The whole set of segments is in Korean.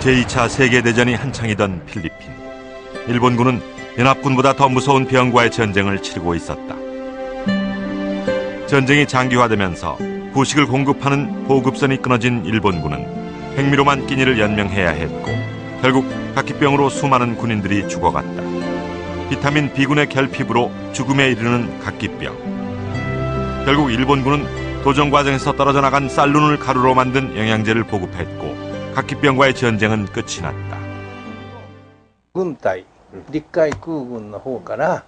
제2차 세계대전이 한창이던 필리핀. 일본군은 연합군보다 더 무서운 병과의 전쟁을 치르고 있었다. 전쟁이 장기화되면서 후식을 공급하는 보급선이 끊어진 일본군은 행미로만 끼니를 연명해야 했고 결국 각기병으로 수많은 군인들이 죽어갔다. 비타민 B군의 결핍으로 죽음에 이르는 각기병. 결국 일본군은 도전 과정에서 떨어져 나간 쌀룬을 가루로 만든 영양제를 보급했고 각기병과의 전쟁은 끝이 났다. 軍隊、陸海空軍の方から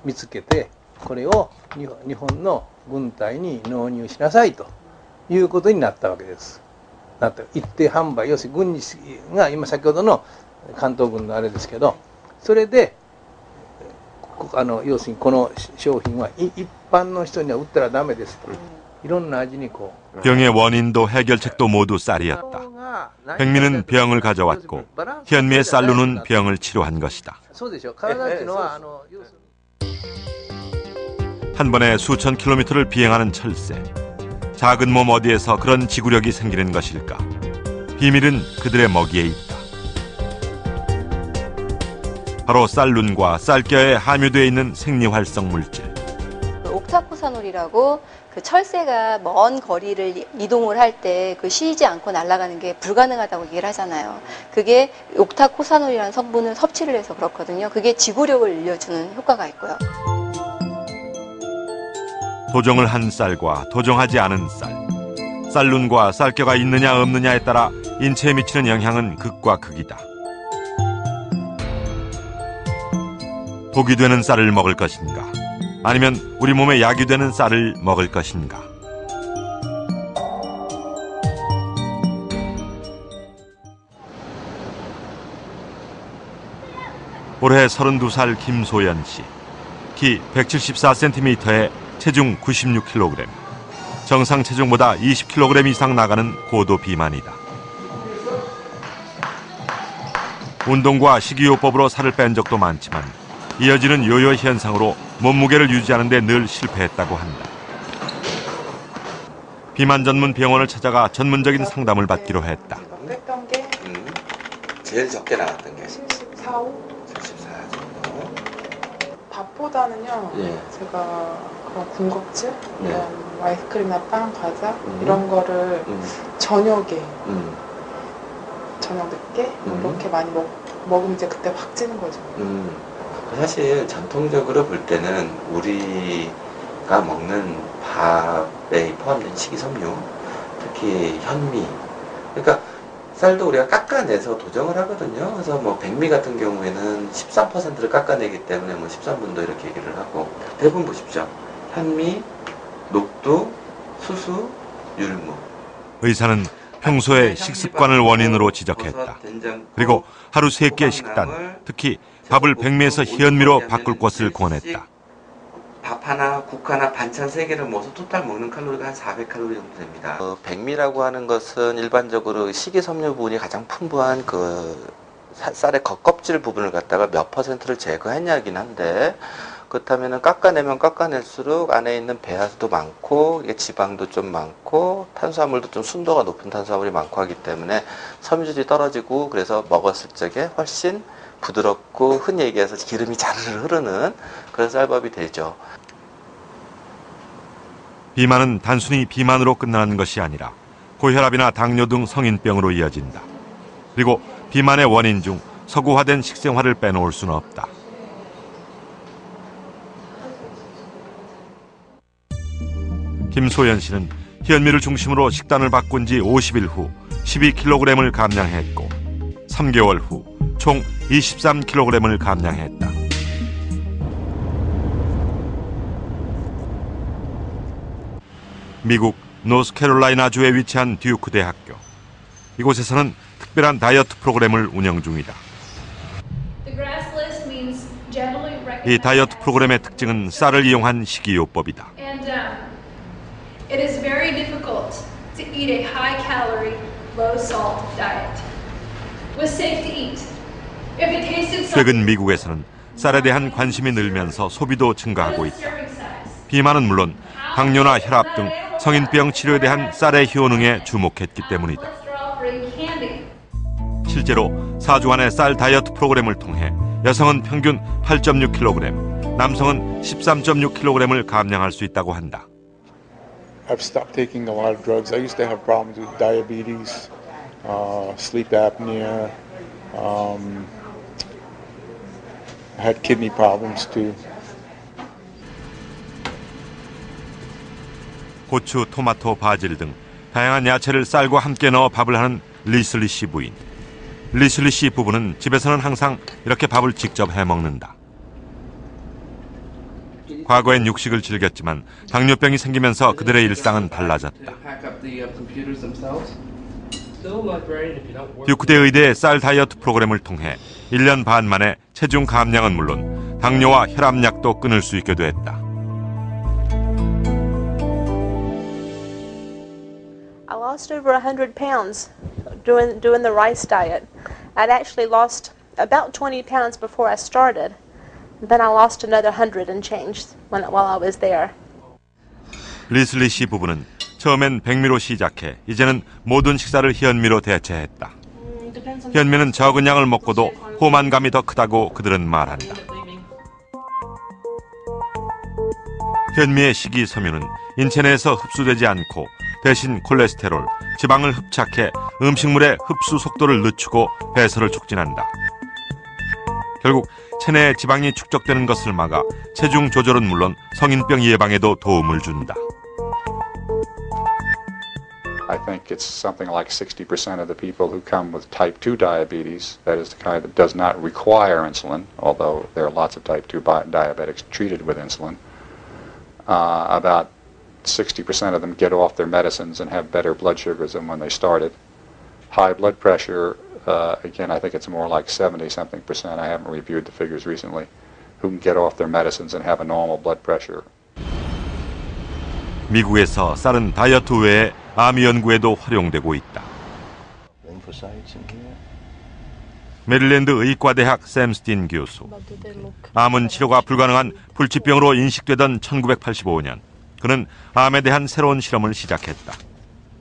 見つけて、これを日本の軍隊に納入しなさいということになったわけです。なった一定販売、要するに軍事が今先ほどの関東軍のあれですけど、それで要するにこの商品は一般の人には売ったらダメですと。 병의 원인도 해결책도 모두 쌀이었다. 백미는 병을 가져왔고 현미의 쌀로는 병을 치료한 것이다. 한 번에 수천 킬로미터를 비행하는 철새. 작은 몸 어디에서 그런 지구력이 생기는 것일까? 비밀은 그들의 먹이에 있다. 바로 쌀룬과 쌀겨에 함유되어 있는 생리활성 물질. 옥타코사놀이라고 그 철새가 먼 거리를 이동을 할 때 그 쉬지 않고 날아가는 게 불가능하다고 얘기를 하잖아요. 그게 옥타코사놀이라는 성분을 섭취를 해서 그렇거든요. 그게 지구력을 늘려주는 효과가 있고요. 도정을 한 쌀과 도정하지 않은 쌀. 쌀룬과 쌀겨가 있느냐 없느냐에 따라 인체에 미치는 영향은 극과 극이다. 독이 되는 쌀을 먹을 것인가? 아니면 우리 몸에 약이 되는 쌀을 먹을 것인가? 올해 32살 김소연 씨. 키 174cm에 체중 96kg. 정상 체중보다 20kg 이상 나가는 고도 비만이다. 운동과 식이요법으로 살을 뺀 적도 많지만 이어지는 요요 현상으로 몸무게를 유지하는 데 늘 실패했다고 한다. 비만 전문 병원을 찾아가 전문적인 상담을 받기로 했다. 했던 게 제일 적게 나왔던 게 74, 5? 74 정도. 밥보다는요. 예. 제가 그런 군것질, 이런 아이스크림이나 빵, 과자 이런 거를 저녁에 저녁 늦게 이렇게 많이 먹으면 이제 그때 확 찌는 거죠. 사실 전통적으로 볼 때는 우리가 먹는 밥에 포함된 식이섬유, 특히 현미, 그러니까 쌀도 우리가 깎아내서 도정을 하거든요. 그래서 뭐 백미 같은 경우에는 13%를 깎아내기 때문에 뭐 13분도 이렇게 얘기를 하고, 대부분 보십시오. 현미, 녹두, 수수, 율무. 의사는 평소에 식습관을 원인으로 지적했다. 그리고 하루 3끼의 식단, 특히 밥을 백미에서 현미로 바꿀 것을 권했다. 밥 하나, 국 하나, 반찬 3개를 먹어서 토탈 먹는 칼로리가 한 400칼로리 정도 됩니다. 백미라고 하는 것은 일반적으로 식이섬유 부분이 가장 풍부한 그 쌀의 겉껍질 부분을 갖다가 몇 %를 제거했냐긴 한데, 그렇다면 깎아내면 깎아낼수록 안에 있는 배아수도 많고 이게 지방도 좀 많고 탄수화물도 좀 순도가 높은 탄수화물이 많고 하기 때문에 섬유질이 떨어지고, 그래서 먹었을 적에 훨씬 부드럽고 흔히 얘기해서 기름이 자르르 흐르는 그런 쌀밥이 되죠. 비만은 단순히 비만으로 끝나는 것이 아니라 고혈압이나 당뇨 등 성인병으로 이어진다. 그리고 비만의 원인 중 서구화된 식생활을 빼놓을 수는 없다. 김소연 씨는 현미를 중심으로 식단을 바꾼 지 50일 후 12kg을 감량했고 3개월 후 총 23kg을 감량했다. 미국 노스캐롤라이나주에 위치한 듀크 대학교. 이곳에서는 특별한 다이어트 프로그램을 운영 중이다. 이 다이어트 프로그램의 특징은 쌀을 이용한 식이요법이다. It is very difficult to eat a high-calorie, low-salt diet. It was safe to eat. If it tasted 최근 미국에서는 쌀에 대한 관심이 늘면서 소비도 증가하고 있다. 비만은 물론 당뇨나 혈압 등 성인병 치료에 대한 쌀의 효능에 주목했기 때문이다. 실제로 4주간의 쌀 다이어트 프로그램을 통해 여성은 평균 8.6kg, 남성은 13.6kg을 감량할 수 있다고 한다. I've stopped taking a lot of drugs. I used to have problems with diabetes, sleep apnea. I had kidney problems too. 고추, 토마토, 바질 등 다양한 야채를 쌀과 함께 넣어 밥을 하는 리슬리 씨 부인. 리슬리 씨 부부는 집에서는 항상 이렇게 밥을 직접 해먹는다. 과거엔 육식을 즐겼지만 당뇨병이 생기면서 그들의 일상은 달라졌다. 듀크대 의대의 쌀 다이어트 프로그램을 통해 1년 반 만에 체중 감량은 물론 당뇨와 혈압약도 끊을 수 있게 됐다. I lost over 100 pounds doing the rice diet. I'd actually lost about 20 pounds before I started. Then I lost another 100 and change while I was there. 리슬리 씨 부부는 처음엔 백미로 시작해 이제는 모든 식사를 현미로 대체했다. 현미는 적은 양을 먹고도 포만감이 더 크다고 그들은 말한다. 현미의 식이섬유는 인체 내에서 흡수되지 않고 대신 콜레스테롤, 지방을 흡착해 음식물의 흡수 속도를 늦추고 배설을 촉진한다. 결국 체내에 지방이 축적되는 것을 막아 체중 조절은 물론 성인병 예방에도 도움을 준다. I think it's something like 60% of the people who come with type 2 diabetes, that is the kind that does not require insulin, although there are lots of type 2 diabetics treated with insulin. About 60% of them get off their medicines and have better blood sugars than when they started. High blood pressure, again, I think it's more like 70-something%. I haven't reviewed the figures recently, who can get off their medicines and have a normal blood pressure. 미국에서 쌀은 다이어트 외에 암 연구에도 활용되고 있다. 메릴랜드 의과대학 샘 스틴 교수. 암은 치료가 불가능한 불치병으로 인식되던 1985년, 그는 암에 대한 새로운 실험을 시작했다.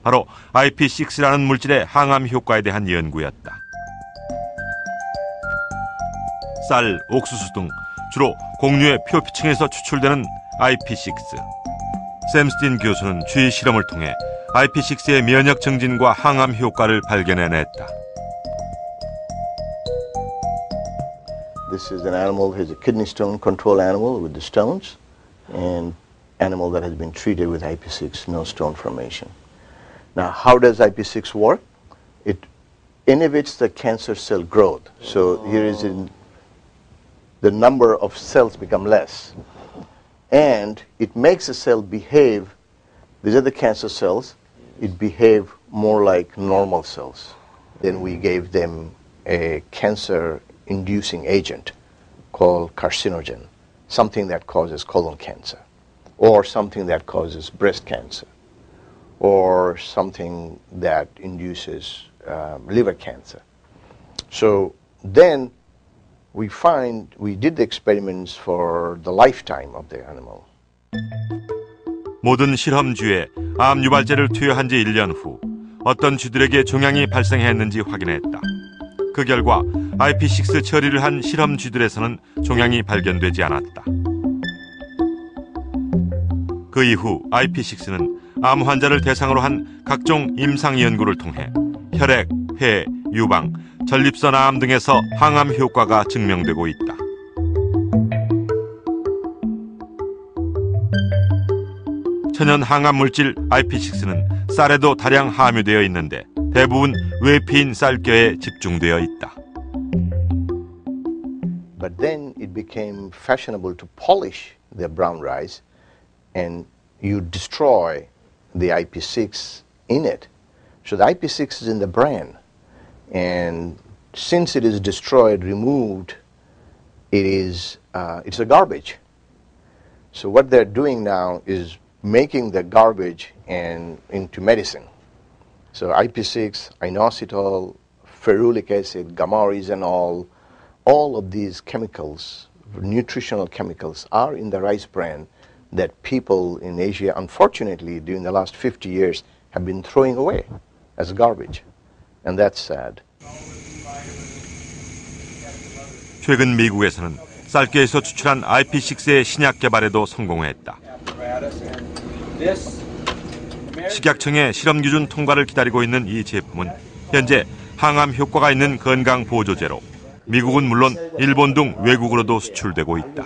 바로 IP6라는 물질의 항암 효과에 대한 연구였다. 쌀, 옥수수 등 주로 곡류의 표피층에서 추출되는 IP6. 샘 스틴 교수는 주의 실험을 통해 IP6의 면역 증진과 항암 효과를 발견해냈다. This is an animal, is a kidney stone control animal with the stones, and animal that has been treated with IP6, no stone formation. Now, how does IP6 work? It inhibits the cancer cell growth. So here is the number of cells become less. And it makes the cell behave, these are the cancer cells, it behave more like normal cells. Then we gave them a cancer-inducing agent called carcinogen, something that causes colon cancer, or something that causes breast cancer, or something that induces liver cancer. So then we did the experiments for the lifetime of the animal. 모든 실험쥐에 암 유발제를 투여한 지 1년 후 어떤 쥐들에게 종양이 발생했는지 확인했다. 그 결과 IP6 처리를 한 실험쥐들에서는 종양이 발견되지 않았다. 그 이후 IP6는 암 환자를 대상으로 한 각종 임상 연구를 통해 혈액, 폐, 유방, 전립선 암 등에서 항암 효과가 증명되고 있다. 천연 항암 물질 IP6는 쌀에도 다량 함유되어 있는데 대부분 외피인 쌀겨에 집중되어 있다. But then it became fashionable to polish the brown rice and you destroy the IP6 in it. So the IP6 is in the bran, and since it is destroyed, removed, it's a garbage. So what they're doing now is making the garbage into medicine. So IP6, inositol, ferulic acid, gamma-resinol, all of these chemicals, nutritional chemicals, are in the rice bran that people in Asia, unfortunately, during the last 50 years, have been throwing away as garbage. And that's sad. 최근 미국에서는 쌀개에서 추출한 IP6의 신약 개발에도 성공했다. 식약청의 실험 기준 통과를 기다리고 있는 이 제품은 현재 항암 효과가 있는 건강 보조제로 미국은 물론 일본 등 외국으로도 수출되고 있다.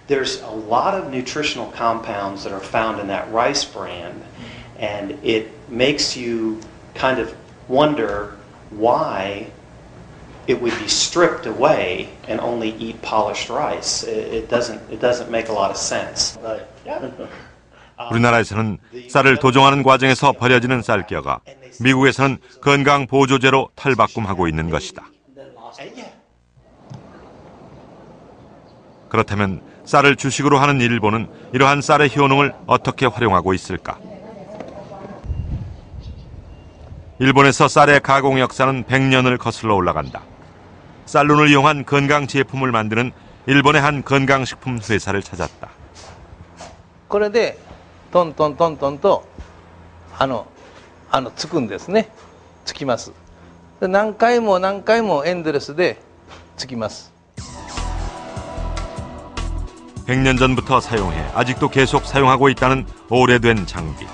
There's a lot of nutritional compounds that are found in that rice bran, and it makes you kind of wonder why it would be stripped away and only eat polished rice. It doesn't make a lot of sense. 우리나라에서는 쌀을 도정하는 과정에서 버려지는 쌀겨가 미국에서는 건강 보조제로 탈바꿈하고 있는 것이다. 그렇다면 쌀을 주식으로 하는 일본은 이러한 쌀의 효능을 어떻게 활용하고 있을까? 일본에서 쌀의 가공 역사는 100년을 거슬러 올라간다. 쌀룬을 이용한 건강 제품을 만드는 일본의 한 건강식품 회사를 찾았다. これでトントントントンとつくんですね。つきます。で何回も何回もエンドレスでつきます。 100년 전부터 사용해 아직도 계속 사용하고 있다는 오래된 장비.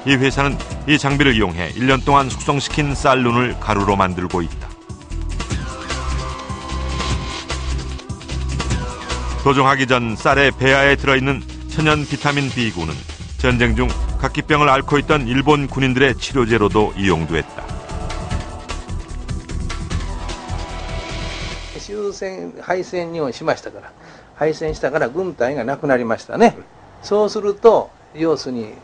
이 회사는 이 장비를 이용해 1년 동안 숙성시킨 쌀룬을 가루로 만들고 있다. 도정하기 전 쌀의 배아에 들어있는 천연 비타민 B군은 전쟁 중 각기병을 앓고 있던 일본 군인들의 치료제로도 이용됐다. 終戦敗戦にしましたから敗戦したから軍隊がなくなりましたね。そうすると要するに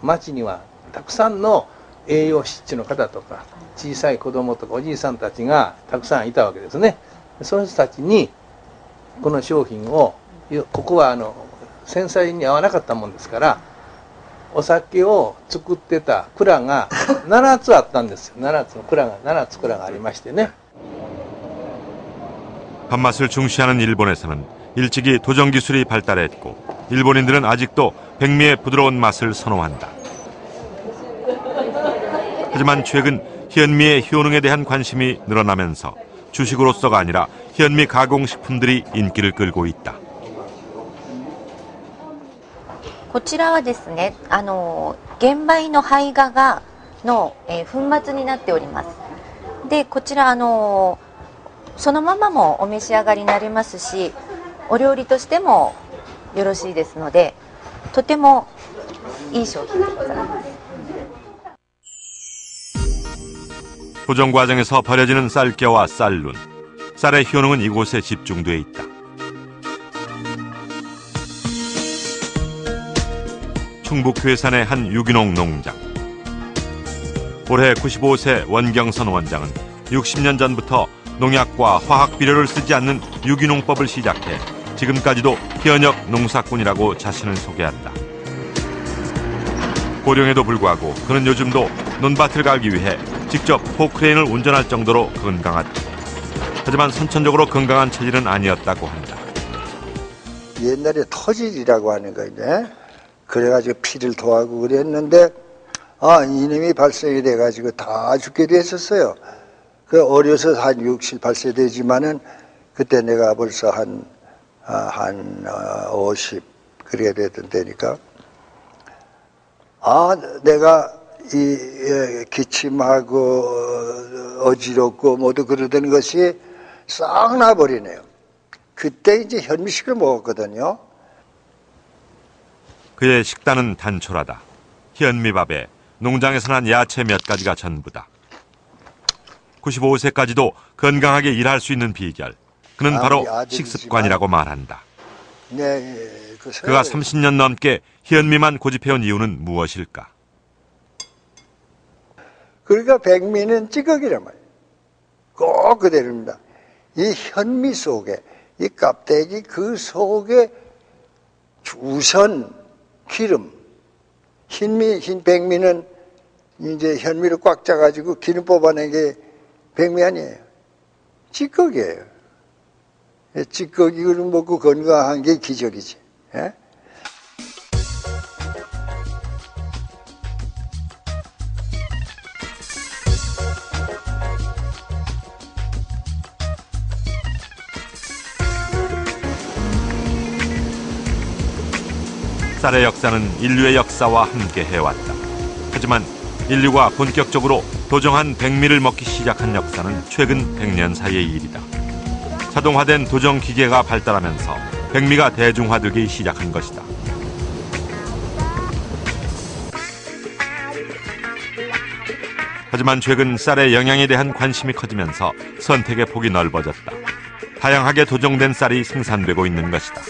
町にはたくさんの栄養失調の方とか小さい子供とかおじいさんたちがたくさんいたわけですね。その人たちにこの商品をここは戦災に合わなかったもんですからお酒を作ってた蔵が7つあったんですよ。7つ蔵がありましてね。 밥맛을 중시하는 일본에서는 일찍이 도정 기술이 발달했고 일본인들은 아직도 백미의 부드러운 맛을 선호한다. 하지만 최근 현미의 효능에 대한 관심이 늘어나면서 주식으로서가 아니라 현미 가공식품들이 인기를 끌고 있다. こちらはですね、玄米の胚芽の粉末になっております。で、こちらそのままもお召し上がりになれますし、お料理としてもよろしいですので、とてもいい商品でございます。 도정 과정에서 버려지는 쌀겨와 쌀룬. 쌀의 효능은 이곳에 집중돼 있다. 충북 괴산의 한 유기농 농장. 올해 95세 원경선 원장은 60년 전부터 농약과 화학 비료를 쓰지 않는 유기농법을 시작해 지금까지도 현역 농사꾼이라고 자신을 소개한다. 고령에도 불구하고 그는 요즘도 논밭을 갈기 위해 직접 포크레인을 운전할 정도로 건강하다. 하지만 선천적으로 건강한 체질은 아니었다고 한다. 옛날에 터질이라고 하는 거인데 그래가지고 피를 토하고 그랬는데 이놈이 발생이 돼가지고 다 죽게 됐었어요. 그 어려서 한 60, 8세 되지만은 그때 내가 벌써 한 50 그렇게 됐던 때니까 내가 이 기침하고 어지럽고 모두 그러던 것이 싹 나버리네요. 그때 이제 현미식을 먹었거든요. 그의 식단은 단촐하다. 현미밥에 농장에서 난 야채 몇 가지가 전부다. 95세까지도 건강하게 일할 수 있는 비결. 그는 바로 식습관이라고 말한다. 그가 30년 넘게 현미만 고집해온 이유는 무엇일까? 그러니까 백미는 찌꺼기란 말이에요. 꼭 그대로입니다. 이 현미 속에, 이 껍데기 그 속에 우선 기름, 흰 백미는 이제 현미를 꽉 짜가지고 기름 뽑아낸 게 백미 아니에요. 찌꺼기예요. 찌꺼기를 먹고 건강한 게 기적이지. 예? 쌀의 역사는 인류의 역사와 함께 해왔다. 하지만 인류가 본격적으로 도정한 백미를 먹기 시작한 역사는 최근 100년 사이의 일이다. 자동화된 도정 기계가 발달하면서 백미가 대중화되기 시작한 것이다. 하지만 최근 쌀의 영양에 대한 관심이 커지면서 선택의 폭이 넓어졌다. 다양하게 도정된 쌀이 생산되고 있는 것이다.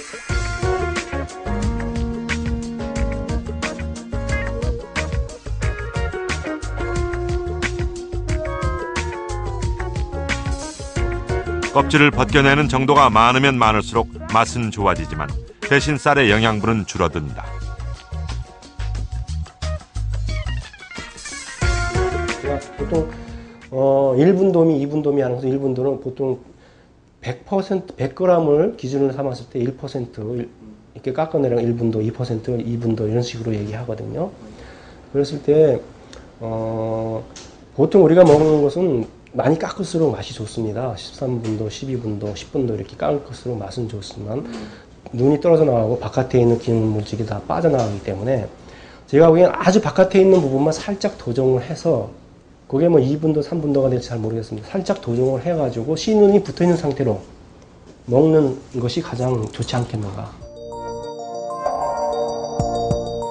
껍질을 벗겨내는 정도가 많으면 많을수록 맛은 좋아지지만 대신 쌀의 영양분은 줄어든다. 보통 1분도미, 2분도미 하는 것은 1분도는 보통 100%, 100g을 기준으로 삼았을 때 1% 이렇게 깎아내려면 1분도, 2%, 2분도 이런 식으로 얘기하거든요. 그랬을 때 보통 우리가 먹는 것은 많이 깎을수록 맛이 좋습니다. 13분도, 12분도, 10분도 이렇게 깎을수록 맛은 좋지만 눈이 떨어져 나가고 바깥에 있는 기능 물질이 다 빠져나가기 때문에 제가 보기엔 아주 바깥에 있는 부분만 살짝 도정을 해서 그게 뭐 2분도, 3분도가 될지 잘 모르겠습니다. 살짝 도정을 해가지고 씨눈이 붙어있는 상태로 먹는 것이 가장 좋지 않겠는가.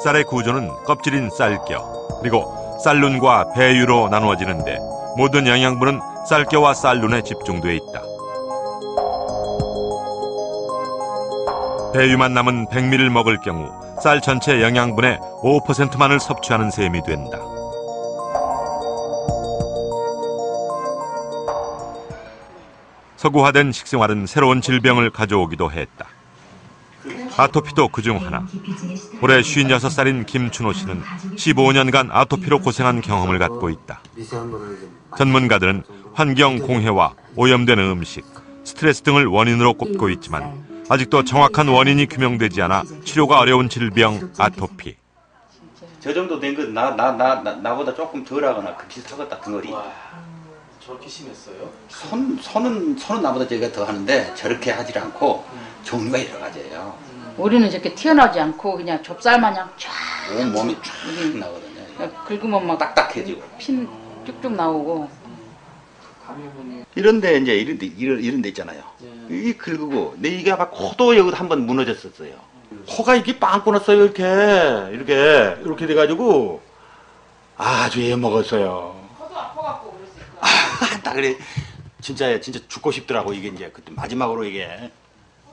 쌀의 구조는 껍질인 쌀겨, 그리고 쌀눈과 배유로 나누어지는데 모든 영양분은 쌀겨와 쌀눈에 집중돼 있다. 배유만 남은 백미를 먹을 경우 쌀 전체 영양분의 5%만을 섭취하는 셈이 된다. 서구화된 식생활은 새로운 질병을 가져오기도 했다. 아토피도 그중 하나. 올해 56살인 김춘호 씨는 15년간 아토피로 고생한 경험을 갖고 있다. 전문가들은 환경 공해와 오염된 음식, 스트레스 등을 원인으로 꼽고 있지만 아직도 정확한 원인이 규명되지 않아 치료가 어려운 질병 아토피. 저 정도 된 건 나보다 조금 덜하거나 그 비슷하겠다 덩어리. 저렇게 심했어요? 손은 나보다 제가 더 하는데 저렇게 하질 않고 종류가 여러 가지예요. 우리는 저렇게 튀어나오지 않고 그냥 좁쌀 마냥 쫙 온 몸이 쫙 나거든요. 긁으면 막 딱딱해지고 핀 쭉쭉 나오고. 이런데 이제 이런 데 있잖아요. 이 긁고 내 이게 아마 코도 여기 한번 무너졌었어요. 코가 이렇게 빵 끊었어요. 이렇게 돼가지고 아주 애 먹었어요. 코도 아파갖고 그랬어요. 딱 그래 진짜 죽고 싶더라고. 이게 이제 그때 마지막으로 이게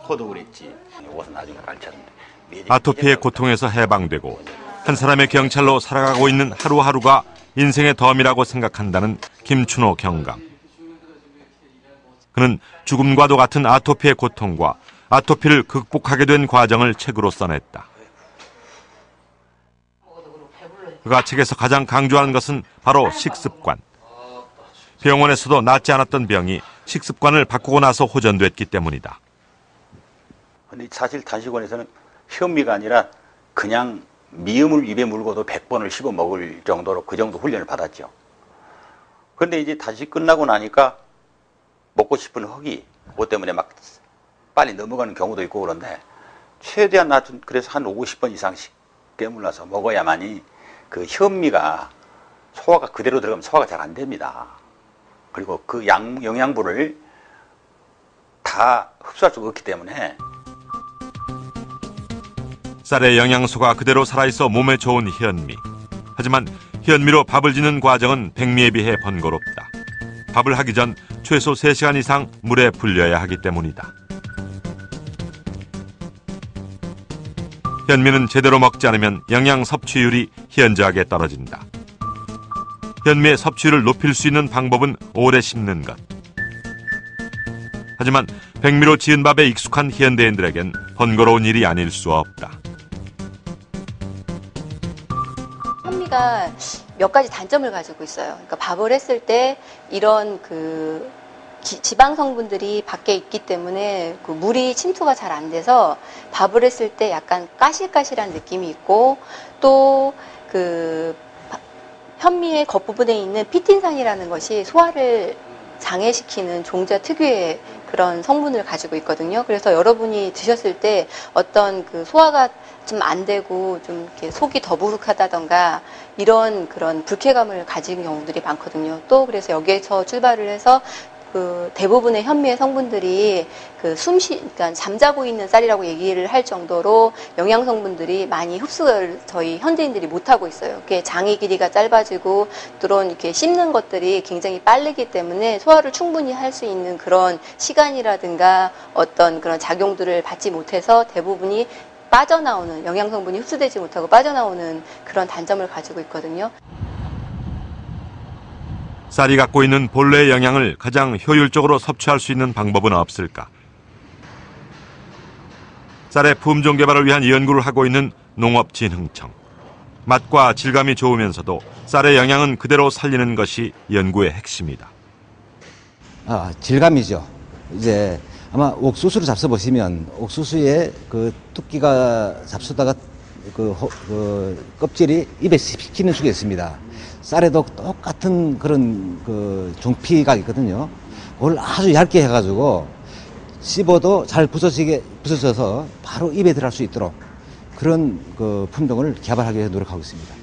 코도 그랬지. 이것은 나중에 가르쳤는데 아토피의 고통에서 해방되고 한 사람의 경찰로 살아가고 있는 하루하루가 인생의 덤이라고 생각한다는 김춘호 경감. 그는 죽음과도 같은 아토피의 고통과 아토피를 극복하게 된 과정을 책으로 써냈다. 그가 책에서 가장 강조하는 것은 바로 식습관. 병원에서도 낫지 않았던 병이 식습관을 바꾸고 나서 호전됐기 때문이다. 근데 사실 단식원에서는 현미가 아니라 그냥 미음을 입에 물고도 100번을 씹어 먹을 정도로 그 정도 훈련을 받았죠. 그런데 이제 단식 끝나고 나니까 먹고 싶은 허기, 그것 때문에 막 빨리 넘어가는 경우도 있고 그런데 최대한 낮은 그래서 한 50번 이상씩 깨물러서 먹어야만이 그 현미가 소화가 그대로 들어가면 소화가 잘 안 됩니다. 그리고 그 영양분을 다 흡수할 수가 없기 때문에 쌀의 영양소가 그대로 살아있어 몸에 좋은 현미. 하지만 현미로 밥을 짓는 과정은 백미에 비해 번거롭다. 밥을 하기 전 최소 3시간 이상 물에 불려야 하기 때문이다. 현미는 제대로 먹지 않으면 영양 섭취율이 현저하게 떨어진다. 현미의 섭취율을 높일 수 있는 방법은 오래 씹는 것. 하지만 백미로 지은 밥에 익숙한 현대인들에겐 번거로운 일이 아닐 수 없다. 현미가 몇 가지 단점을 가지고 있어요. 그러니까 밥을 했을 때 이런 그 지방 성분들이 밖에 있기 때문에 그 물이 침투가 잘 안 돼서 밥을 했을 때 약간 까실까실한 느낌이 있고 또 그 현미의 겉부분에 있는 피틴산이라는 것이 소화를 장애시키는 종자 특유의 그런 성분을 가지고 있거든요. 그래서 여러분이 드셨을 때 어떤 그 소화가 좀 안 되고 좀 이렇게 속이 더부룩하다던가 이런 그런 불쾌감을 가진 경우들이 많거든요. 또 그래서 여기에서 출발을 해서 그 대부분의 현미의 성분들이 그 그러니까 잠자고 있는 쌀이라고 얘기를 할 정도로 영양 성분들이 많이 흡수를 저희 현대인들이 못하고 있어요. 그게 장의 길이가 짧아지고 또는 이렇게 씹는 것들이 굉장히 빠르기 때문에 소화를 충분히 할 수 있는 그런 시간이라든가 어떤 그런 작용들을 받지 못해서 대부분이 빠져나오는 영양 성분이 흡수되지 못하고 빠져나오는 그런 단점을 가지고 있거든요. 쌀이 갖고 있는 본래의 영양을 가장 효율적으로 섭취할 수 있는 방법은 없을까? 쌀의 품종 개발을 위한 연구를 하고 있는 농업진흥청. 맛과 질감이 좋으면서도 쌀의 영양은 그대로 살리는 것이 연구의 핵심이다. 질감이죠. 이제 아마 옥수수를 잡숴보시면 옥수수에 그 뚜끼가 잡수다가 그 껍질이 입에 씹히는 수가 있습니다. 쌀에도 똑같은 그런 그 종피가 있거든요. 그걸 아주 얇게 해가지고 씹어도 잘 부서져서 바로 입에 들어갈 수 있도록 그런 그 품종을 개발하기 위해 노력하고 있습니다.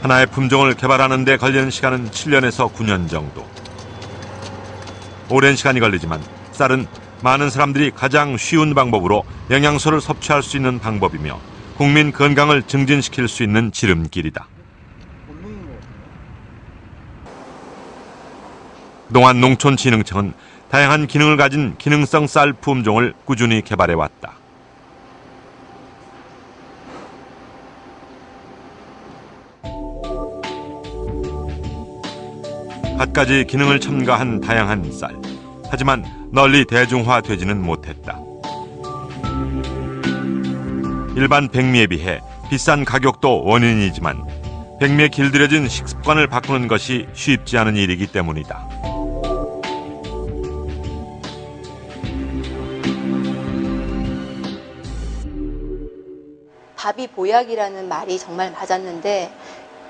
하나의 품종을 개발하는 데 걸리는 시간은 7년에서 9년 정도. 오랜 시간이 걸리지만 쌀은 많은 사람들이 가장 쉬운 방법으로 영양소를 섭취할 수 있는 방법이며 국민 건강을 증진시킬 수 있는 지름길이다. 그동안 농촌진흥청은 다양한 기능을 가진 기능성 쌀 품종을 꾸준히 개발해왔다. 갖가지 기능을 첨가한 다양한 쌀. 하지만 널리 대중화되지는 못했다. 일반 백미에 비해 비싼 가격도 원인이지만 백미에 길들여진 식습관을 바꾸는 것이 쉽지 않은 일이기 때문이다. 밥이 보약이라는 말이 정말 맞았는데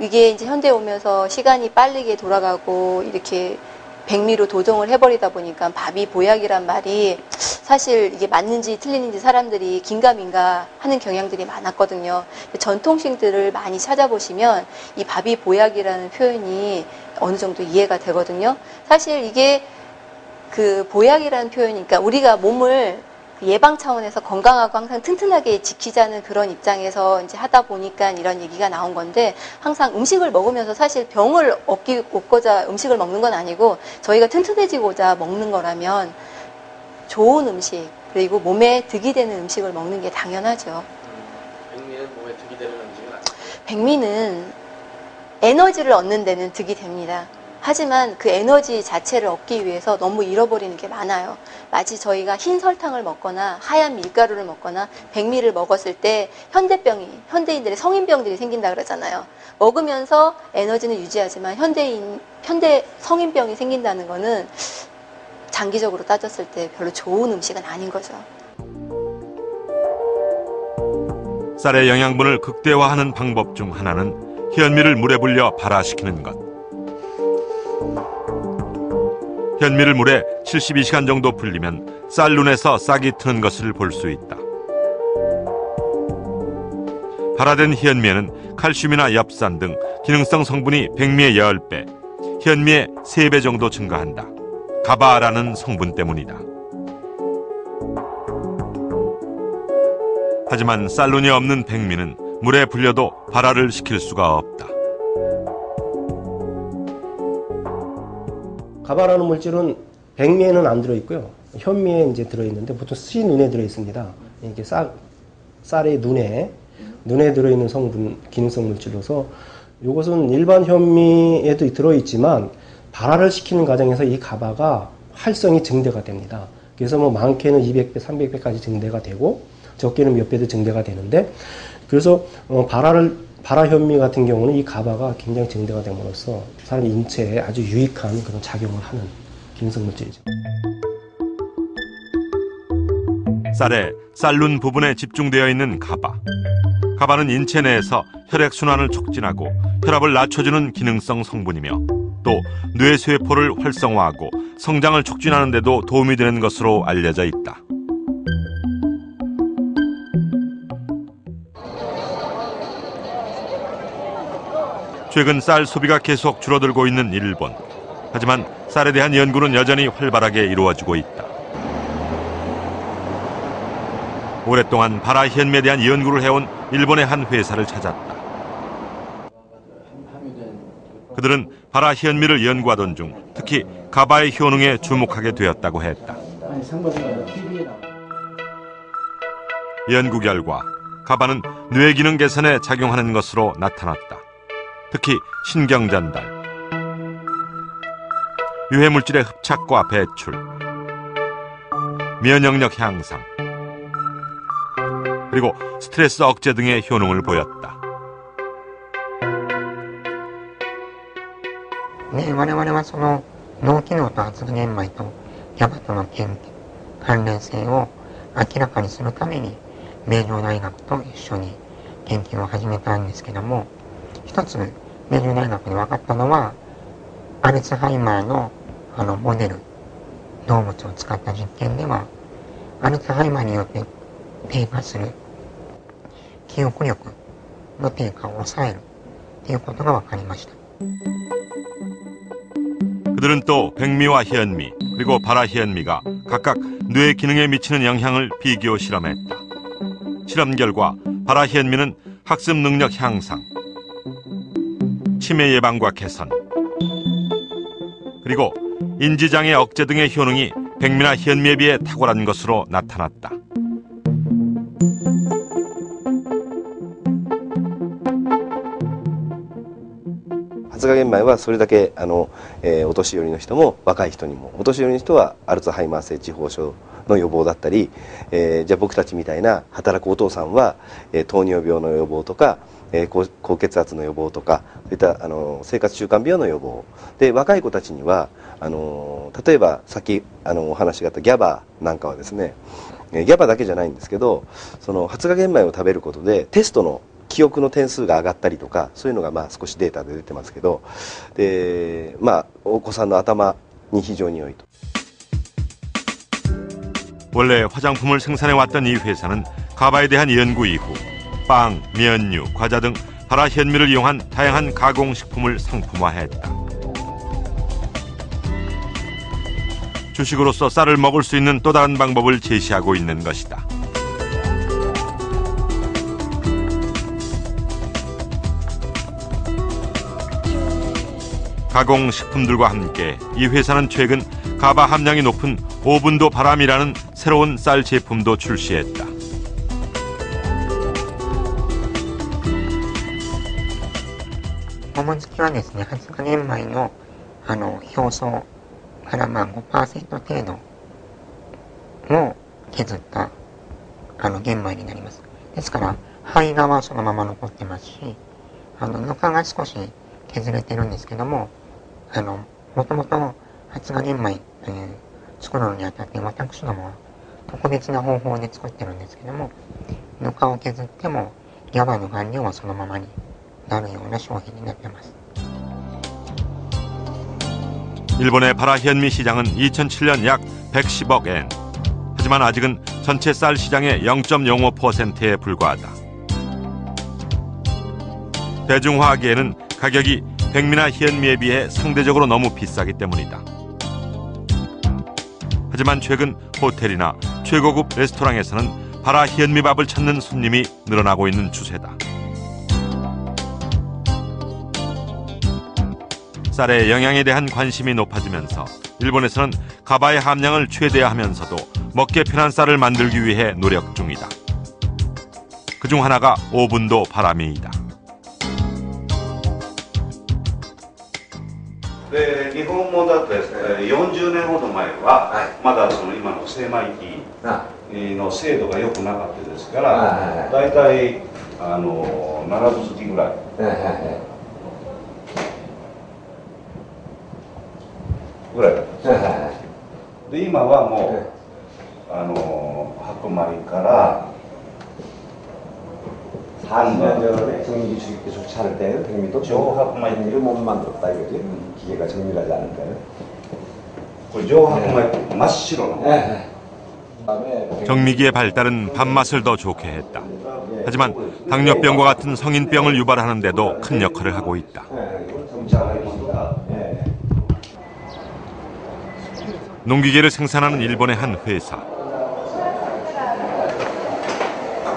이게 이제 현대에 오면서 시간이 빠르게 돌아가고 이렇게 백미로 도정을 해버리다 보니까 밥이 보약이란 말이 사실 이게 맞는지 틀리는지 사람들이 긴가민가 하는 경향들이 많았거든요. 전통식들을 많이 찾아보시면 이 밥이 보약이라는 표현이 어느 정도 이해가 되거든요. 사실 이게 그 보약이라는 표현이니까 우리가 몸을 예방 차원에서 건강하고 항상 튼튼하게 지키자는 그런 입장에서 이제 하다 보니까 이런 얘기가 나온 건데 항상 음식을 먹으면서 사실 병을 얻고자 음식을 먹는 건 아니고 저희가 튼튼해지고자 먹는 거라면 좋은 음식 그리고 몸에 득이 되는 음식을 먹는 게 당연하죠. 백미는 몸에 득이 되는 음식은 아니에요? 백미는 에너지를 얻는 데는 득이 됩니다. 하지만 그 에너지 자체를 얻기 위해서 너무 잃어버리는 게 많아요. 마치 저희가 흰 설탕을 먹거나 하얀 밀가루를 먹거나 백미를 먹었을 때 현대인들의 성인병들이 생긴다 그러잖아요. 먹으면서 에너지는 유지하지만 현대 성인병이 생긴다는 거는 장기적으로 따졌을 때 별로 좋은 음식은 아닌 거죠. 쌀의 영양분을 극대화하는 방법 중 하나는 현미를 물에 불려 발화시키는 것. 현미를 물에 72시간 정도 불리면 쌀 눈에서 싹이 트는 것을 볼 수 있다. 발화된 현미에는 칼슘이나 엽산 등 기능성 성분이 백미의 10배, 현미의 3배 정도 증가한다. 가바라는 성분 때문이다. 하지만 쌀눈이 없는 백미는 물에 불려도 발화를 시킬 수가 없다. 가바라는 물질은 백미에는 안 들어있고요. 현미에 이제 들어있는데 보통 씨눈에 들어있습니다. 이게 쌀의 눈에 들어있는 성분, 기능성 물질로서 이것은 일반 현미에도 들어있지만 발화를 시키는 과정에서 이 가바가 활성이 증대가 됩니다. 그래서 뭐 많게는 200배, 300배까지 증대가 되고 적게는 몇 배도 증대가 되는데 그래서 발화 현미 같은 경우는 이 가바가 굉장히 증대가 됨으로써 사람 인체에 아주 유익한 그런 작용을 하는 기능성 물질이죠. 쌀의 쌀눈 부분에 집중되어 있는 가바. 가바는 인체 내에서 혈액순환을 촉진하고 혈압을 낮춰주는 기능성 성분이며 또 뇌세포를 활성화하고 성장을 촉진하는 데도 도움이 되는 것으로 알려져 있다. 최근 쌀 소비가 계속 줄어들고 있는 일본. 하지만 쌀에 대한 연구는 여전히 활발하게 이루어지고 있다. 오랫동안 바라현미에 대한 연구를 해온 일본의 한 회사를 찾았다. 그들은 바라현미를 연구하던 중 특히 가바의 효능에 주목하게 되었다고 했다. 연구 결과 가바는 뇌 기능 개선에 작용하는 것으로 나타났다. 특히 신경 전달, 유해물질의 흡착과 배출, 면역력 향상, 그리고 스트레스 억제 등의 효능을 보였다. 네, 我々はその脳機能と発現米とGABAとの関連性を明らかにするために名城大学と一緒に研究を始めたんですけども、一つ名城大学で分かったのはアルツハイマーのモデル動物を使った実験ではアルツハイマーによって低下する記憶力の低下を抑えるということが分かりました。 그들은 또 백미와 현미 그리고 바라현미가 각각 뇌 기능에 미치는 영향을 비교 실험했다. 실험 결과 바라현미는 학습 능력 향상, 치매 예방과 개선, 그리고 인지장애 억제 등의 효능이 백미나 현미에 비해 탁월한 것으로 나타났다.発芽玄米はそれだけお年寄りの人も若い人にも、お年寄りの人はアルツハイマー性痴呆症の予防だったり、じゃあ僕たちみたいな働くお父さんは、糖尿病の予防とか、高血圧の予防とか、そういった生活習慣病の予防で、若い子たちには例えばさっきお話があったギャバなんかはですね、ギャバだけじゃないんですけど、その発芽玄米を食べることでテストの記憶の点数が上がったりとか、そういうのが少しデータで出てますけど、でお子さんの頭に非常に良いと。 원래 화장품을 생산해왔던 이 회사는 가바에 대한 연구 이후 빵, 면류, 과자 등 바라현미를 이용한 다양한 가공식품을 상품화했다. 주식으로서 쌀을 먹을 수 있는 또 다른 방법을 제시하고 있는 것이다. 가공식품들과 함께 이 회사는 최근 가바 함량이 높은 오분도 바람이라는 새로운 쌀 제품도 출시했다. 오분스키와ですね、発芽玄米の表層から 5% 程度を削った玄米になります。ですから胚芽はそのまま残ってますし、ぬかが少し削れてるんですけども、もともと発芽玄米作るのにあたって私どもは特別な方法で作ってるんですけども、ぬかを削ってもギャバの含量はそのままになるような商品になってます。 일본의 바라현미 시장은 2007년 약 110억 엔. 하지만 아직은 전체 쌀 시장의 0.05%에 불과하다. 대중화하기에는 가격이 백미나 현미에 비해 상대적으로 너무 비싸기 때문이다. 하지만 최근 호텔이나 최고급 레스토랑에서는 바라현미밥을 찾는 손님이 늘어나고 있는 추세다. 쌀의 영양에 대한 관심이 높아지면서 일본에서는 가바의 함량을 최대화하면서도 먹기 편한 쌀을 만들기 위해 노력 중이다. 그중 하나가 오분도 바람이이다. で日本もだって40年ほど前は、まだその今の精米機の精度が良くなかったですから、だいたい7分月ぐらい。ぐらいだったんです。で今はもう白米から 반년전에 정밀기 주기가 좋지 않을 때는 백미도 정밀을 못 만들었다 이거지. 기계가 정밀하지 않을까요? 조합만 맛이로. 정미기의 발달은 밥맛을 더 좋게 했다. 하지만 당뇨병과 같은 성인병을 유발하는 데도 큰 역할을 하고 있다. 농기계를 생산하는 일본의 한 회사.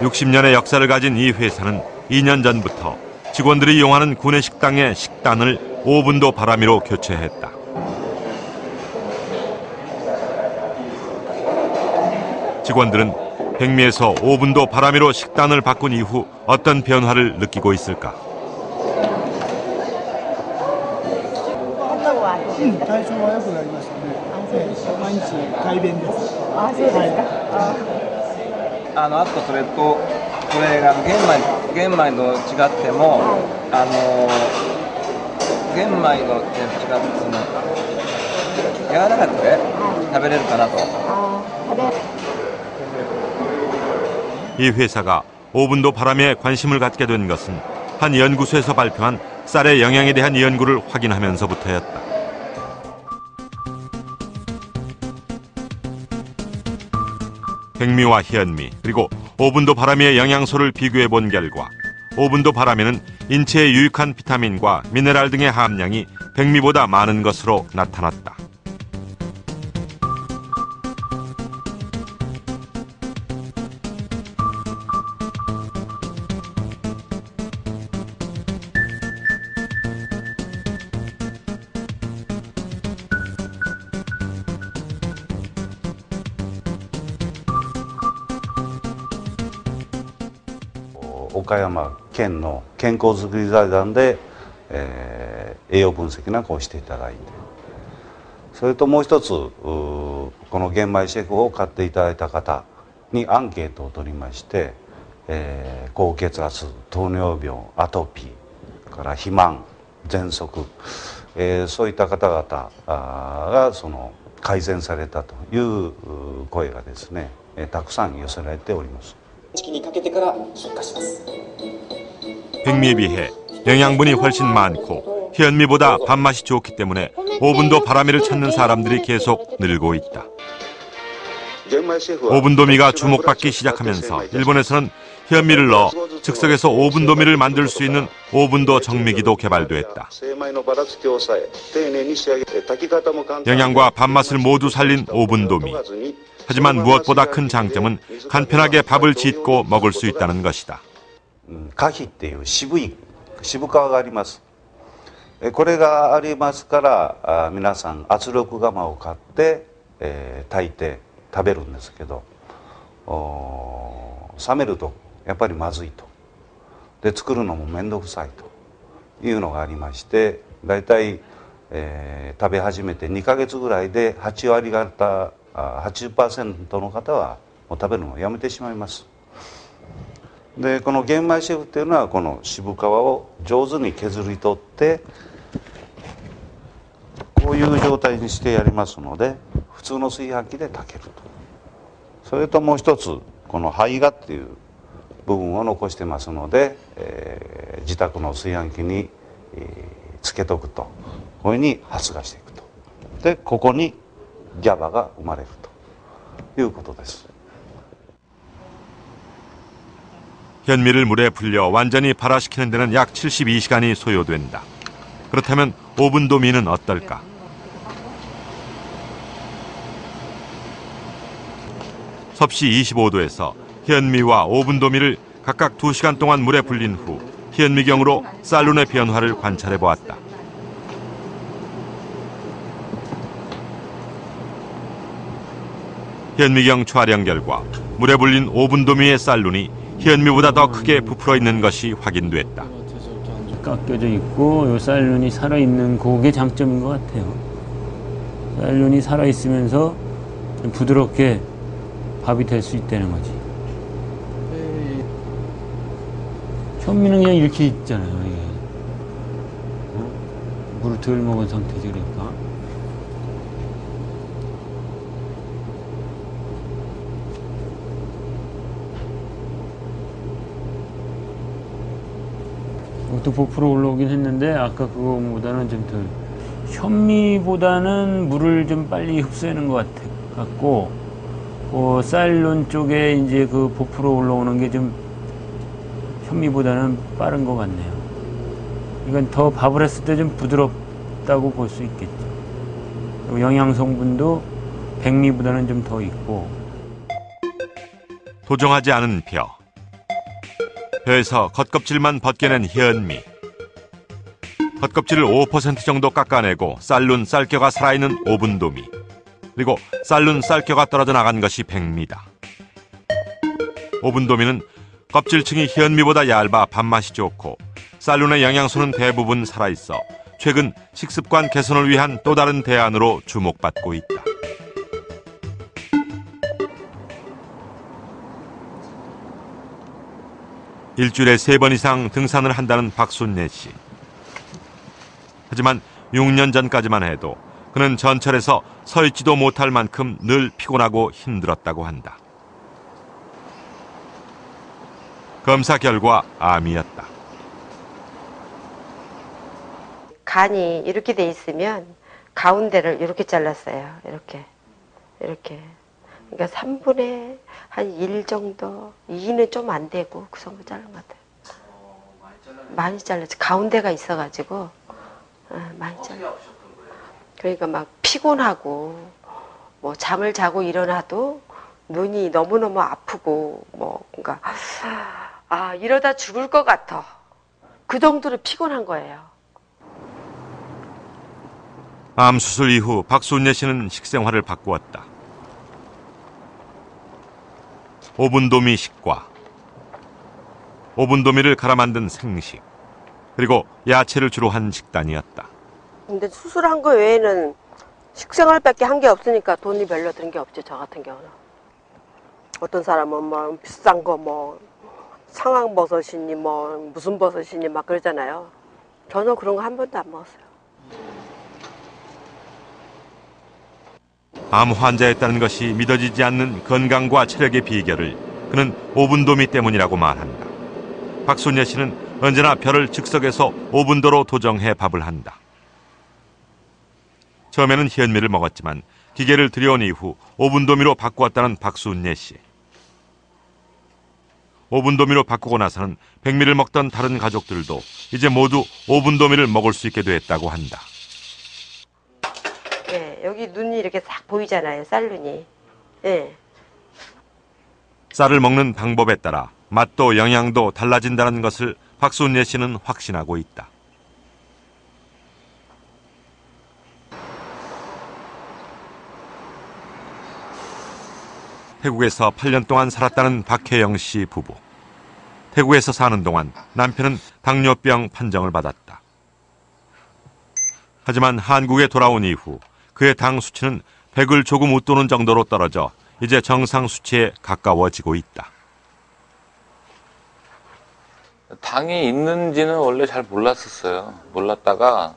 60년의 역사를 가진 이 회사는 2년 전부터 직원들이 이용하는 구내식당의 식단을 오븐도 바람이로 교체했다. 직원들은 백미에서 오븐도 바람이로 식단을 바꾼 이후 어떤 변화를 느끼고 있을까? 体調は良くなりましたね。毎日改便です。あ、そうですか。あとそれとこれが玄米と違っても、玄米の違ってその柔らかくて食べれるかなと。 이 회사가 오븐도 바람에 관심을 갖게 된 것은 한 연구소에서 발표한 쌀의 영양에 대한 연구를 확인하면서부터였다. 백미와 현미 그리고 오븐도 바람의 영양소를 비교해 본 결과 오븐도 바람에는 인체에 유익한 비타민과 미네랄 등의 함량이 백미보다 많은 것으로 나타났다.岡山県の健康づくり財団で、栄養分析なんかをしていただいて、それともう一つこの玄米シェフを買っていただいた方にアンケートを取りまして、高血圧、糖尿病、アトピーから肥満、喘息、そういった方々がその改善されたという声がですね、たくさん寄せられております。 백미에 비해 영양분이 훨씬 많고 현미보다 밥맛이 좋기 때문에 오븐도 바람이를 찾는 사람들이 계속 늘고 있다. 오븐도미가 주목받기 시작하면서 일본에서는 현미를 넣어 즉석에서 오븐도미를 만들 수 있는 오븐도 정미기도 개발됐다. 영양과 밥맛을 모두 살린 오븐도미. 하지만 무엇보다 큰 장점은 간편하게 밥을 짓고 먹을 수 있다는 것이다. 花皮っていう渋皮があります。これがありますから皆さん圧力釜を買って炊いて食べるんですけど、冷めるとやっぱりまずいと。で作るのも面倒くさいというのがありまして、だいたい食べ始めて2ヶ月ぐらいで8割方 80% の方はもう食べるのをやめてしまいます。でこの玄米シェフっていうのはこの渋皮を上手に削り取ってこういう状態にしてやりますので普通の炊飯器で炊けると。それともう一つこの胚芽っていう部分を残してますので、自宅の炊飯器に、つけとくとこういうふうに発芽していくと。でここに GABA가生まれるということです。 현미를 물에 불려 완전히 발화시키는 데는 약 72시간이 소요된다. 그렇다면 오븐도미는 어떨까? 섭씨 25도에서 현미와 오븐도미를 각각 2시간 동안 물에 불린 후 현미경으로 쌀룬의 변화를 관찰해 보았다. 현미경 촬영 결과 물에 불린 오븐도미의 쌀룬이 현미보다 더 크게 부풀어 있는 것이 확인됐다. 깎여져 있고 이 쌀룬이 살아있는 그게 장점인 것 같아요. 쌀룬이 살아있으면서 부드럽게 밥이 될 수 있다는 거지. 현미는 그냥 이렇게 있잖아요. 이게. 물을 덜 먹은 상태지 그러니까. 또 부풀어 올라오긴 했는데 아까 그거보다는 좀 덜. 현미보다는 물을 좀 빨리 흡수하는 것 같고, 사일론 쪽에 이제 그 부풀어 올라오는 게 좀 현미보다는 빠른 것 같네요. 이건 더 밥을 했을 때 좀 부드럽다고 볼 수 있겠죠. 그리고 영양 성분도 백미보다는 좀 더 있고. 도정하지 않은 벼. 벼에서 겉껍질만 벗겨낸 현미. 겉껍질을 5% 정도 깎아내고 쌀룬 쌀겨가 살아있는 오분도미. 그리고 쌀룬 쌀겨가 떨어져 나간 것이 백미다. 오분도미는 껍질층이 현미보다 얇아 밥맛이 좋고 쌀룬의 영양소는 대부분 살아있어 최근 식습관 개선을 위한 또 다른 대안으로 주목받고 있다. 일주일에 3번 이상 등산을 한다는 박순례 씨. 하지만 6년 전까지만 해도 그는 전철에서 서 있지도 못할 만큼 늘 피곤하고 힘들었다고 한다. 검사 결과 암이었다. 간이 이렇게 돼 있으면 가운데를 이렇게 잘랐어요. 이렇게. 그러니까 3분의 한 1 정도, 2는 좀 안 되고 그 정도 자른 것 같아요. 많이 잘랐지. 가운데가 있어가지고 많이 잘랐어요. 그러니까 막 피곤하고 뭐 잠을 자고 일어나도 눈이 너무너무 아프고 뭐 그러니까 이러다 죽을 것 같아. 그 정도로 피곤한 거예요. 암 수술 이후 박순례 씨는 식생활을 바꾸었다. 오분도미 식과, 오분도미를 갈아 만든 생식, 그리고 야채를 주로 한 식단이었다. 근데 수술한 거 외에는 식생활밖에 한 게 없으니까 돈이 별로 든 게 없죠. 저 같은 경우는. 어떤 사람은 뭐 비싼 거 뭐 상황버섯이니 뭐 무슨 버섯이니 막 그러잖아요. 저는 그런 거 한 번도 안 먹었어요. 암 환자였다는 것이 믿어지지 않는 건강과 체력의 비결을 그는 오분도미 때문이라고 말한다. 박순례 씨는 언제나 벼를 즉석에서 오분도로 도정해 밥을 한다. 처음에는 현미를 먹었지만 기계를 들여온 이후 오분도미로 바꾸었다는 박순례 씨. 오분도미로 바꾸고 나서는 백미를 먹던 다른 가족들도 이제 모두 오분도미를 먹을 수 있게 됐다고 한다. 예, 여기 눈이 이렇게 싹 보이잖아요. 쌀눈이. 예. 쌀을 먹는 방법에 따라 맛도 영양도 달라진다는 것을 박순례 씨는 확신하고 있다. 태국에서 8년 동안 살았다는 박혜영 씨 부부. 태국에서 사는 동안 남편은 당뇨병 판정을 받았다. 하지만 한국에 돌아온 이후 그의 당 수치는 100을 조금 웃도는 정도로 떨어져 이제 정상 수치에 가까워지고 있다. 당이 있는지는 원래 잘 몰랐었어요. 몰랐다가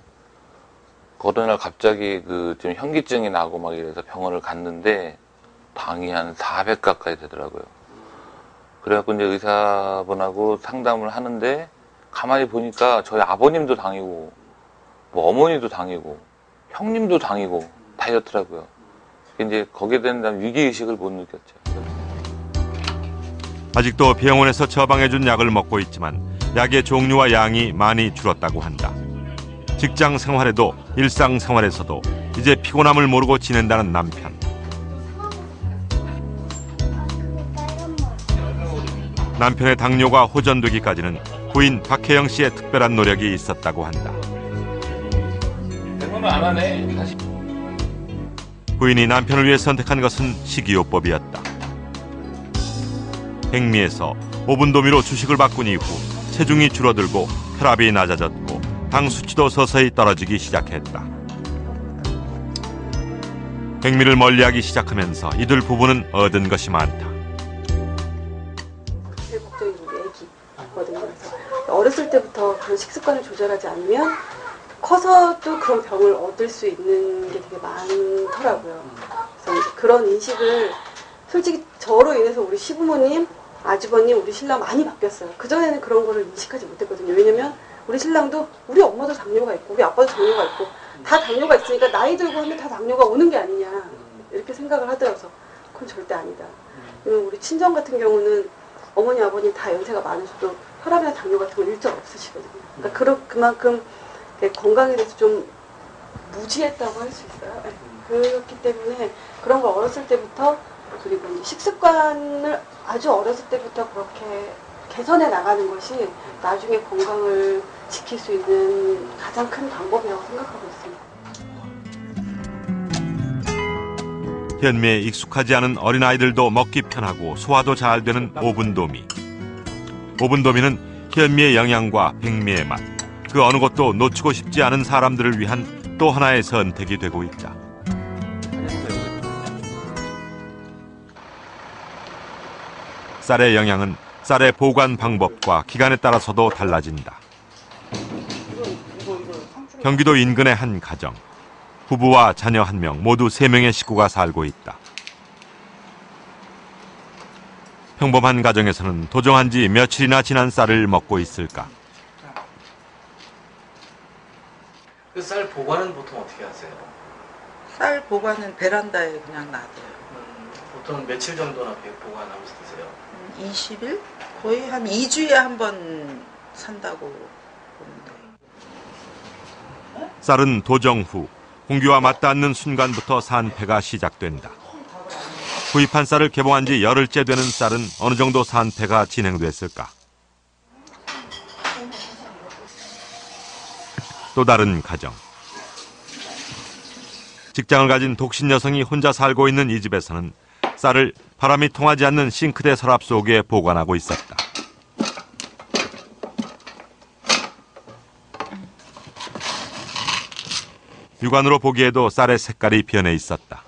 어느 날 갑자기 좀 현기증이 나고 막 이래서 병원을 갔는데 당이 한 400 가까이 되더라고요. 그래갖고 이제 의사분하고 상담을 하는데 가만히 보니까 저희 아버님도 당이고 뭐 어머니도 당이고 형님도 당이고 다 이렇더라고요. 이제 거기에 대한 위기의식을 못 느꼈죠. 아직도 병원에서 처방해준 약을 먹고 있지만 약의 종류와 양이 많이 줄었다고 한다. 직장 생활에도 일상 생활에서도 이제 피곤함을 모르고 지낸다는 남편. 남편의 당뇨가 호전되기까지는 부인 박혜영 씨의 특별한 노력이 있었다고 한다. 병원을 안 하네. 다시. 부인이 남편을 위해 선택한 것은 식이요법이었다. 백미에서 오분도미로 주식을 바꾼 이후 체중이 줄어들고 혈압이 낮아졌고 당 수치도 서서히 떨어지기 시작했다. 백미를 멀리하기 시작하면서 이들 부부는 얻은 것이 많다. 제일 걱정이 우리 애기거든요. 그래서 어렸을 때부터 그런 식습관을 조절하지 않으면 커서도 그런 병을 얻을 수 있는 게 되게 많더라고요. 그래서 이제 그런 인식을 솔직히 저로 인해서 우리 시부모님, 아주버님, 우리 신랑 많이 바뀌었어요. 그전에는 그런 거를 인식하지 못했거든요. 왜냐면 우리 신랑도 우리 엄마도 당뇨가 있고 우리 아빠도 당뇨가 있고 다 당뇨가 있으니까 나이 들고 하면 다 당뇨가 오는 게 아니냐 이렇게 생각을 하더라고요. 그건 절대 아니다. 우리 친정 같은 경우는 어머니 아버님 다 연세가 많으셔도 혈압이나 당뇨 같은 건 일절 없으시거든요. 그러니까 그만큼 건강에 대해서 좀 무지했다고 할 수 있어요. 그렇기 때문에 그런 걸 어렸을 때부터 그리고 이제 식습관을 아주 어렸을 때부터 그렇게 개선해 나가는 것이 나중에 건강을 지킬 수 있는 가장 큰 방법이라고 생각하고 있습니다. 현미에 익숙하지 않은 어린아이들도 먹기 편하고 소화도 잘 되는 오븐도미. 오븐도미는 현미의 영양과 백미의 맛, 그 어느 것도 놓치고 싶지 않은 사람들을 위한 또 하나의 선택이 되고 있다. 쌀의 영양은 쌀의 보관 방법과 기간에 따라서도 달라진다. 경기도 인근의 한 가정. 부부와 자녀 1명, 모두 3명의 식구가 살고 있다. 평범한 가정에서는 도정한 지 며칠이나 지난 쌀을 먹고 있을까? 그 쌀 보관은 보통 어떻게 하세요? 쌀 보관은 베란다에 그냥 놔둬요. 보통 며칠 정도나 보관하고 쓰세요? 20일? 거의 한 2주에 한 번 산다고 보면 돼요. 쌀은 도정 후 공기와 맞닿는 순간부터 산패가 시작된다. 구입한 쌀을 개봉한 지 열흘째 되는 쌀은 어느 정도 산패가 진행됐을까? 또 다른 가정. 직장을 가진 독신 여성이 혼자 살고 있는 이 집에서는 쌀을 바람이 통하지 않는 싱크대 서랍 속에 보관하고 있었다. 육안으로 보기에도 쌀의 색깔이 변해 있었다.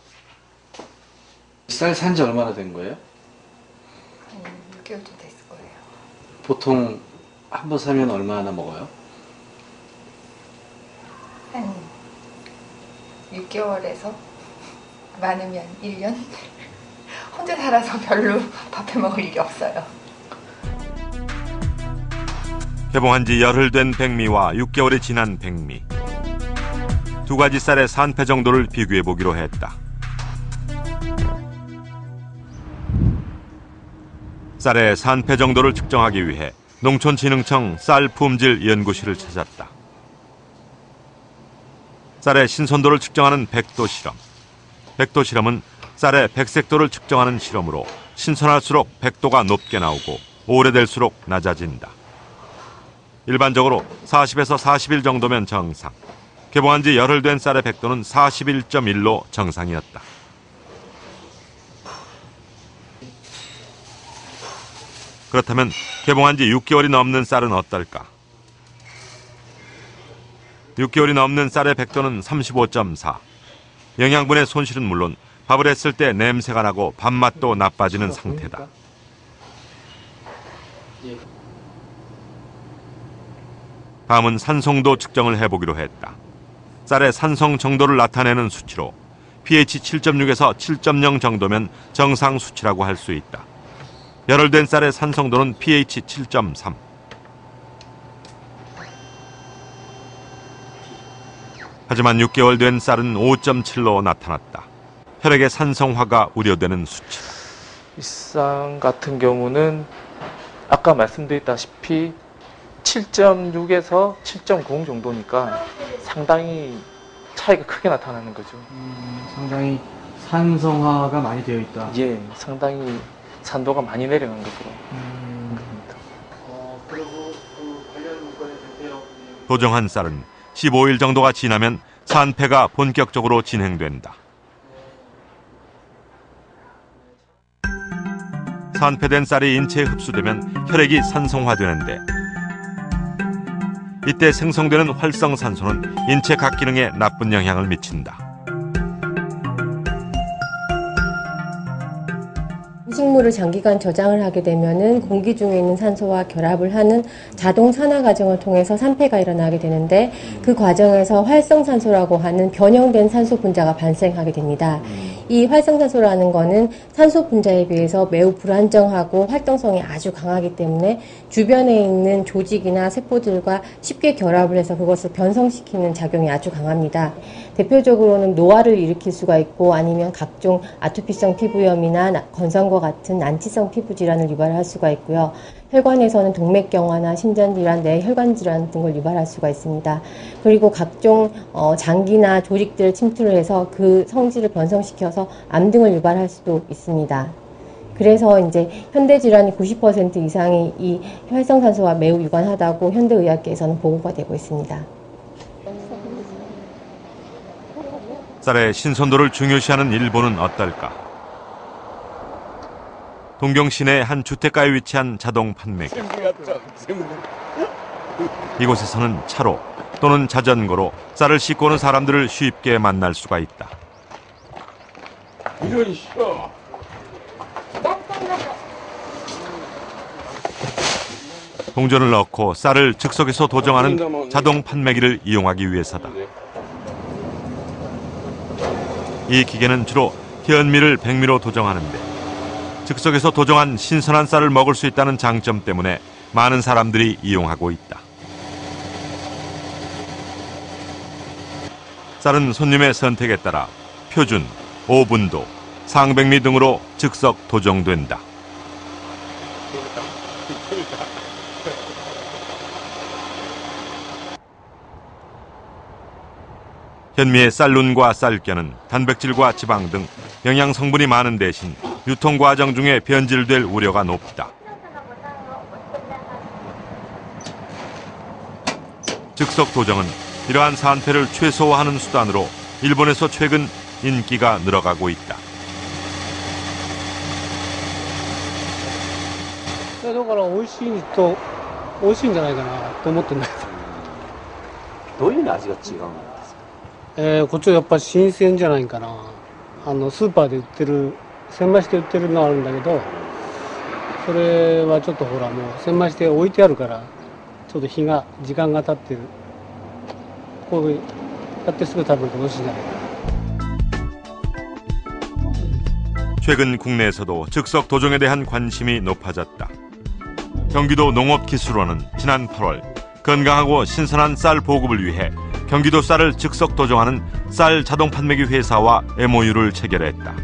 쌀 산 지 얼마나 된 거예요? 한 6개월 좀 됐을 거예요. 보통 한 번 사면 얼마나 먹어요? 한 6개월에서 많으면 1년? 혼자 살아서 별로 밥해 먹을 일이 없어요. 개봉한 지 열흘 된 백미와 6개월이 지난 백미. 두 가지 쌀의 산패 정도를 비교해 보기로 했다. 쌀의 산패 정도를 측정하기 위해 농촌진흥청 쌀품질연구실을 찾았다. 쌀의 신선도를 측정하는 백도 실험. 백도 실험은 쌀의 백색도를 측정하는 실험으로 신선할수록 백도가 높게 나오고 오래될수록 낮아진다. 일반적으로 40에서 40일 정도면 정상. 개봉한 지 열흘 된 쌀의 백도는 41.1로 정상이었다. 그렇다면 개봉한 지 6개월이 넘는 쌀은 어떨까? 6개월이 넘는 쌀의 백도는 35.4. 영양분의 손실은 물론 밥을 했을 때 냄새가 나고 밥맛도 나빠지는 상태다. 다음은 산성도 측정을 해보기로 했다. 쌀의 산성 정도를 나타내는 수치로 pH 7.6에서 7.0 정도면 정상 수치라고 할 수 있다. 열흘 된 쌀의 산성도는 pH 7.3. 하지만 6개월 된 쌀은 5.7로 나타났다. 혈액의 산성화가 우려되는 수치다. 이 쌀 같은 경우는 아까 말씀드렸다시피 7.6에서 7.0 정도니까 상당히 차이가 크게 나타나는 거죠. 상당히 산성화가 많이 되어 있다. 예, 상당히 산도가 많이 내려간 것으로. 도정한 쌀은 15일 정도가 지나면 산패가 본격적으로 진행된다. 산패된 쌀이 인체에 흡수되면 혈액이 산성화되는데 이때 생성되는 활성산소는 인체 각 기능에 나쁜 영향을 미친다. 식물을 장기간 저장을 하게 되면은 공기 중에 있는 산소와 결합을 하는 자동 산화 과정을 통해서 산패가 일어나게 되는데 그 과정에서 활성산소라고 하는 변형된 산소 분자가 발생하게 됩니다. 이 활성산소라는 거는 산소 분자에 비해서 매우 불안정하고 활동성이 아주 강하기 때문에 주변에 있는 조직이나 세포들과 쉽게 결합을 해서 그것을 변성시키는 작용이 아주 강합니다. 대표적으로는 노화를 일으킬 수가 있고 아니면 각종 아토피성 피부염이나 건성과 같은 난치성 피부 질환을 유발할 수가 있고요. 혈관에서는 동맥경화나 심장질환, 뇌혈관 질환 등을 유발할 수가 있습니다. 그리고 각종 장기나 조직들을 침투를 해서 그 성질을 변성시켜서 암 등을 유발할 수도 있습니다. 그래서 이제 현대 질환이 90% 이상이 이 활성산소와 매우 유관하다고 현대의학계에서는 보고가 되고 있습니다. 쌀의 신선도를 중요시하는 일본은 어떨까? 동경 시내 한 주택가에 위치한 자동 판매기. 이곳에서는 차로 또는 자전거로 쌀을 싣고 오는 사람들을 쉽게 만날 수가 있다. 동전을 넣고 쌀을 즉석에서 도정하는 자동 판매기를 이용하기 위해서다. 이 기계는 주로 현미를 백미로 도정하는데 즉석에서 도정한 신선한 쌀을 먹을 수 있다는 장점 때문에 많은 사람들이 이용하고 있다. 쌀은 손님의 선택에 따라 표준, 오분도, 상백미 등으로 즉석 도정된다. 현미의 쌀룬과 쌀겨는 단백질과 지방 등 영양 성분이 많은 대신 유통 과정 중에 변질될 우려가 높다. 즉석 도정은 이러한 산패를 최소화하는 수단으로 일본에서 최근 인기가 늘어가고 있다. だから美味しいと美味しいんじゃないかなと思ってんだけど。どういう味が違うんですか？こっちはやっぱり新鮮じゃないかな。スーパーで売ってる千枚して売ってるのあるんだけど、それはちょっとほらもう千枚して置いてあるからちょっと時間が経ってる。こうやってすぐ食べると美味しいんじゃないかな。 최근 국내에서도 즉석 도정에 대한 관심이 높아졌다. 경기도 농업기술원은 지난 8월 건강하고 신선한 쌀 보급을 위해 경기도 쌀을 즉석 도정하는 쌀 자동 판매기 회사와 MOU를 체결했다.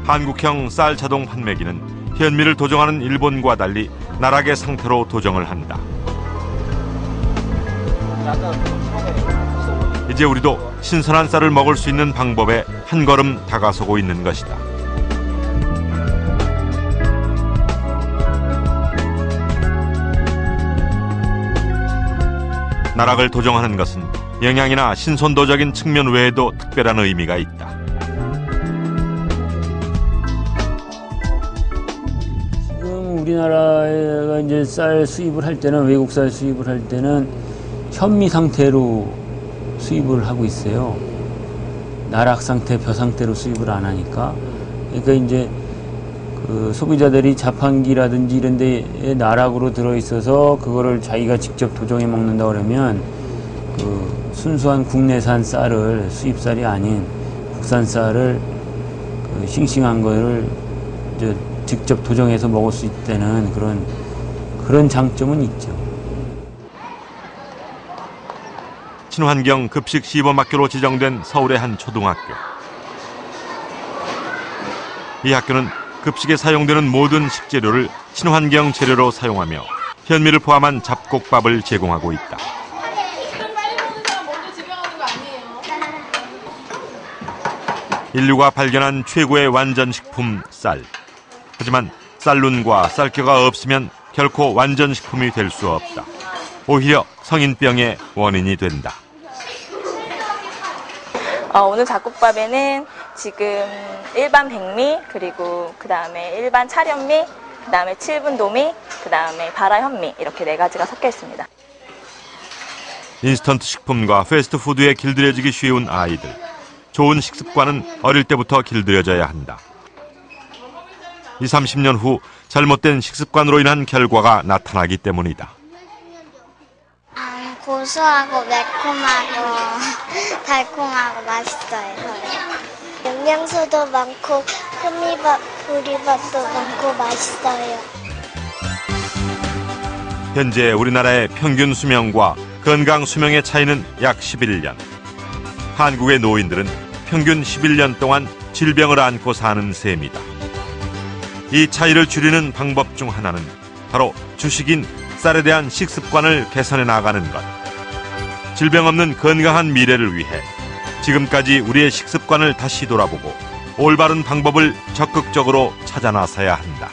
한국형 쌀 자동 판매기는 현미를 도정하는 일본과 달리 나락의 상태로 도정을 한다. 이제 우리도 신선한 쌀을 먹을 수 있는 방법에 한 걸음 다가서고 있는 것이다. 나락을 도정하는 것은 영양이나 신선도적인 측면 외에도 특별한 의미가 있다. 지금 우리나라가 이제 쌀 수입을 할 때는 외국 쌀 수입을 할 때는 현미 상태로 수입을 하고 있어요. 나락 상태, 벼 상태로 수입을 안 하니까. 그러니까 이제 그 소비자들이 자판기라든지 이런 데에 나락으로 들어있어서 그거를 자기가 직접 도정해 먹는다 그러면 그 순수한 국내산 쌀을 수입쌀이 아닌 국산 쌀을 그 싱싱한 거를 이제 직접 도정해서 먹을 수 있다는 그런 장점은 있죠. 친환경 급식 시범학교로 지정된 서울의 한 초등학교. 이 학교는 급식에 사용되는 모든 식재료를 친환경 재료로 사용하며 현미를 포함한 잡곡밥을 제공하고 있다. 인류가 발견한 최고의 완전식품 쌀. 하지만 쌀룬과 쌀겨가 없으면 결코 완전식품이 될 수 없다. 오히려 성인병의 원인이 된다. 오늘 잡곡밥에는 지금 일반 백미, 그리고 그 다음에 일반 찰현미, 그 다음에 7분도미, 그 다음에 발화현미 이렇게 4가지가 섞여 있습니다. 인스턴트 식품과 패스트푸드에 길들여지기 쉬운 아이들. 좋은 식습관은 어릴 때부터 길들여져야 한다. 20, 30년 후 잘못된 식습관으로 인한 결과가 나타나기 때문이다. 고소하고 매콤하고 달콤하고 맛있어요. 영양소도 많고 현미밥, 보리밥도 많고 맛있어요. 현재 우리나라의 평균 수명과 건강 수명의 차이는 약 11년. 한국의 노인들은 평균 11년 동안 질병을 안고 사는 셈이다. 이 차이를 줄이는 방법 중 하나는 바로 주식인 쌀에 대한 식습관을 개선해 나가는 것. 질병 없는 건강한 미래를 위해 지금까지 우리의 식습관을 다시 돌아보고 올바른 방법을 적극적으로 찾아 나서야 한다.